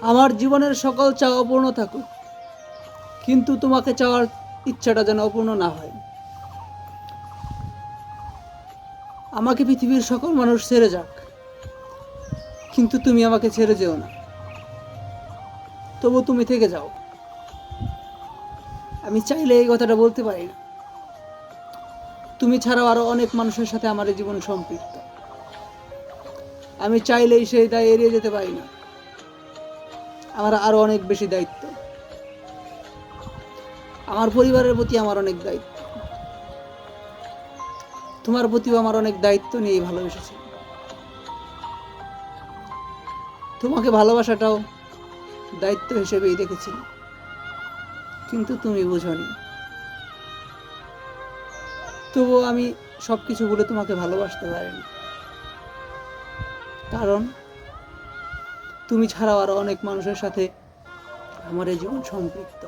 আমার জীবনের সকল চাওয়া অপূর্ণ থাকুক, কিন্তু তোমাকে চাওয়ার ইচ্ছাটা যেন অপূর্ণ না হয়। আমাকে পৃথিবীর সকল মানুষ ছেড়ে যাক, কিন্তু তুমি আমাকে ছেড়ে যেও না। তবু তুমি থেকে যাও। আমি চাইলে এই কথাটা বলতে পারি না। তুমি ছাড়াও আরো অনেক মানুষের সাথে আমার এই জীবন সম্পৃক্ত। আমি চাইলেই সেই দায় এড়িয়ে যেতে পারি না। আমার আরো অনেক বেশি দায়িত্ব। আমার পরিবারের প্রতি আমার অনেক দায়িত্ব। তোমার প্রতিও আমার অনেক দায়িত্ব নিয়ে ভালোবেসেছি। তোমাকে ভালোবাসাটাও দায়িত্ব হিসেবেই দেখেছি, কিন্তু তুমি বুঝোনি। তবুও আমি সবকিছু ভুলে তোমাকে ভালোবাসতে পারিনি, কারণ তুমি ছাড়াও আরো অনেক মানুষের সাথে আমার এই জীবন সম্পৃক্ত।